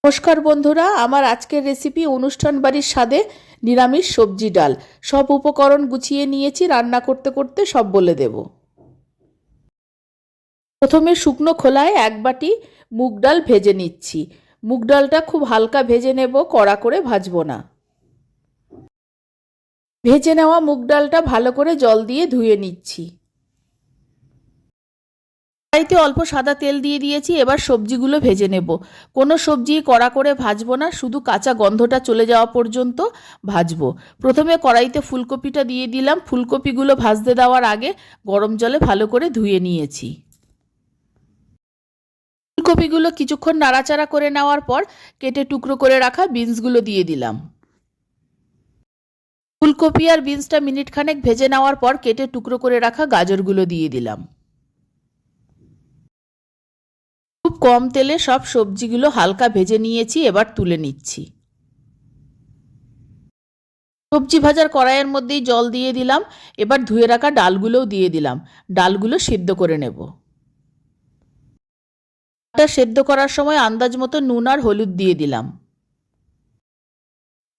নমস্কার বন্ধুরা, আমার আজকের রেসিপি অনুষ্ঠান বাড়ির স্বাদে নিরামিষ সবজি ডাল। সব উপকরণ গুছিয়ে নিয়েছি, রান্না করতে করতে সব বলে দেব। প্রথমে শুকনো খোলায় 1 বাটি মুগ ডাল ভেজে নিচ্ছি। মুগ ডালটা খুব হালকা ভেজে নেব, কড়া করে ভাজবো না। ভেজে নেওয়া মুগ ডালটা ভালো করে জল দিয়ে ধুয়ে নিচ্ছি। কড়াইতে অল্প সাদা তেল দিয়ে দিয়েছি, এবার সবজিগুলো ভেজে নেব। কোনো সবজি কড়া করে ভাজবো না, শুধু কাঁচা গন্ধটা চলে যাওয়া পর্যন্ত ভাজবো। প্রথমে কড়াইতে ফুলকপিটা দিয়ে দিলাম। ফুলকপিগুলো ভাজতে দেওয়ার আগে গরম জলে ভালো করে ধুয়ে নিয়েছি। ফুলকপিগুলো কিছুক্ষণ নাড়াচাড়া করে নেওয়ার পর কেটে টুকরো করে রাখা বিনসগুলো দিয়ে দিলাম। ফুলকপি আর বিনসটা মিনিট খানেক ভেজে নেওয়ার পর কেটে টুকরো করে রাখা গাজরগুলো দিয়ে দিলাম। খুব কম তেলে সব সবজিগুলো হালকা ভেজে নিয়েছি, এবার তুলে নিচ্ছি। সবজি ভাজার কড়াইয়ের মধ্যেই জল দিয়ে দিলাম। এবার ধুয়ে রাখা ডালগুলোও দিয়ে দিলাম। ডালগুলো সিদ্ধ করে নেব। ডালটা সেদ্ধ করার সময় আন্দাজ মতো নুন আর হলুদ দিয়ে দিলাম।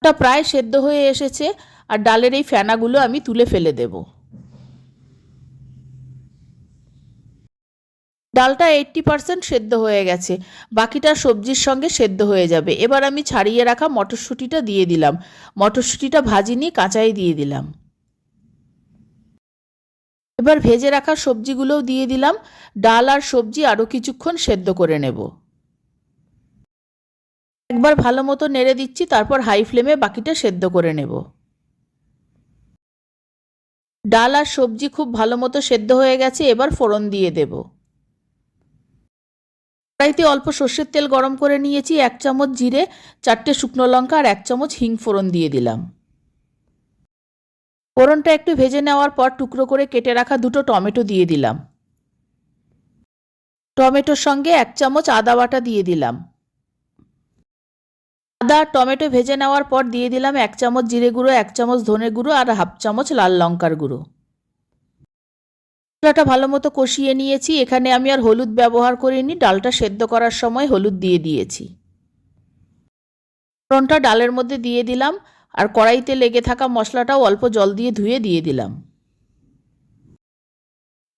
ডালটা প্রায় সেদ্ধ হয়ে এসেছে, আর ডালের এই ফেনাগুলো আমি তুলে ফেলে দেব। ডালটা 80% সেদ্ধ হয়ে গেছে, বাকিটা সবজির সঙ্গে সেদ্ধ হয়ে যাবে। এবার আমি ছাড়িয়ে রাখা মটরশুঁটিটা দিয়ে দিলাম। মটরশুঁটিটা ভাজিনি, কাঁচাই দিয়ে দিলাম। এবার ভেজে রাখা সবজিগুলোও দিয়ে দিলাম। ডাল আর সবজি আরও কিছুক্ষণ সেদ্ধ করে নেব। একবার ভালো মতো নেড়ে দিচ্ছি, তারপর হাই ফ্লেমে বাকিটা সেদ্ধ করে নেব। ডাল আর সবজি খুব ভালো মতো সেদ্ধ হয়ে গেছে, এবার ফোড়ন দিয়ে দেব। কড়াইতে অল্প সর্ষের তেল গরম করে নিয়েছি। 1 চামচ জিরে, 4টে শুকনো লঙ্কা আর 1 চামচ হিং ফোড়ন দিয়ে দিলাম। ফোড়নটা একটু ভেজে নেওয়ার পর টুকরো করে কেটে রাখা 2টো টমেটো দিয়ে দিলাম। টমেটোর সঙ্গে 1 চামচ আদা বাটা দিয়ে দিলাম। আদা আর টমেটো ভেজে নেওয়ার পর দিয়ে দিলাম 1 চামচ জিরে গুঁড়ো, 1 চামচ ধনে গুঁড়ো আর হাফ চামচ লাল লঙ্কার গুঁড়ো। মশলাটা ভালো মতো কষিয়ে নিয়েছি। এখানে আমি আর হলুদ ব্যবহার করিনি, ডালটা সেদ্ধ করার সময় হলুদ দিয়ে দিয়েছি। ফোড়নটা ডালের মধ্যে দিয়ে দিলাম, আর কড়াইতে লেগে থাকা মশলাটাও অল্প জল দিয়ে ধুয়ে দিয়ে দিলাম।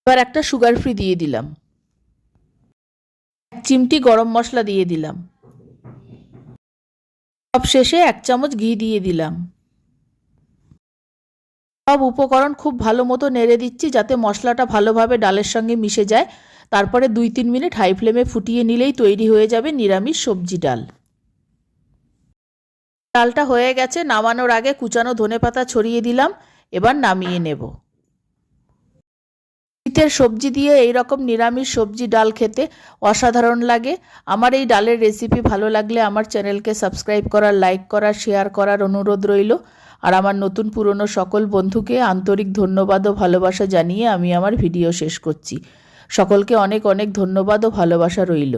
এবার একটা সুগার ফ্রি দিয়ে দিলাম। 1 চিমটি গরম মশলা দিয়ে দিলাম। সব শেষে 1 চামচ ঘি দিয়ে দিলাম। সব উপকরণ খুব ভালো মতো নেড়ে দিচ্ছি, যাতে মশলাটা ভালোভাবে ডালের সঙ্গে মিশে যায়। তারপরে 2-3 মিনিট হাই ফ্লেমে ফুটিয়ে নিলেই তৈরি হয়ে যাবে নিরামিষ সবজি ডাল। ডালটা হয়ে গেছে, নামানোর আগে কুচানো ধনেপাতা ছড়িয়ে দিলাম। এবার নামিয়ে নেব। শীতের সবজি দিয়ে এই রকম নিরামিষ সবজি ডাল খেতে অসাধারণ লাগে। আমার এই ডালের রেসিপি ভালো লাগলে আমার চ্যানেলকে সাবস্ক্রাইব করার, লাইক করার, শেয়ার করার অনুরোধ রইল। আর আমার নতুন পুরনো সকল বন্ধুকে আন্তরিক ধন্যবাদ ও ভালোবাসা জানিয়ে আমি আমার ভিডিও শেষ করছি। সকলকে অনেক অনেক ধন্যবাদ ও ভালোবাসা রইল।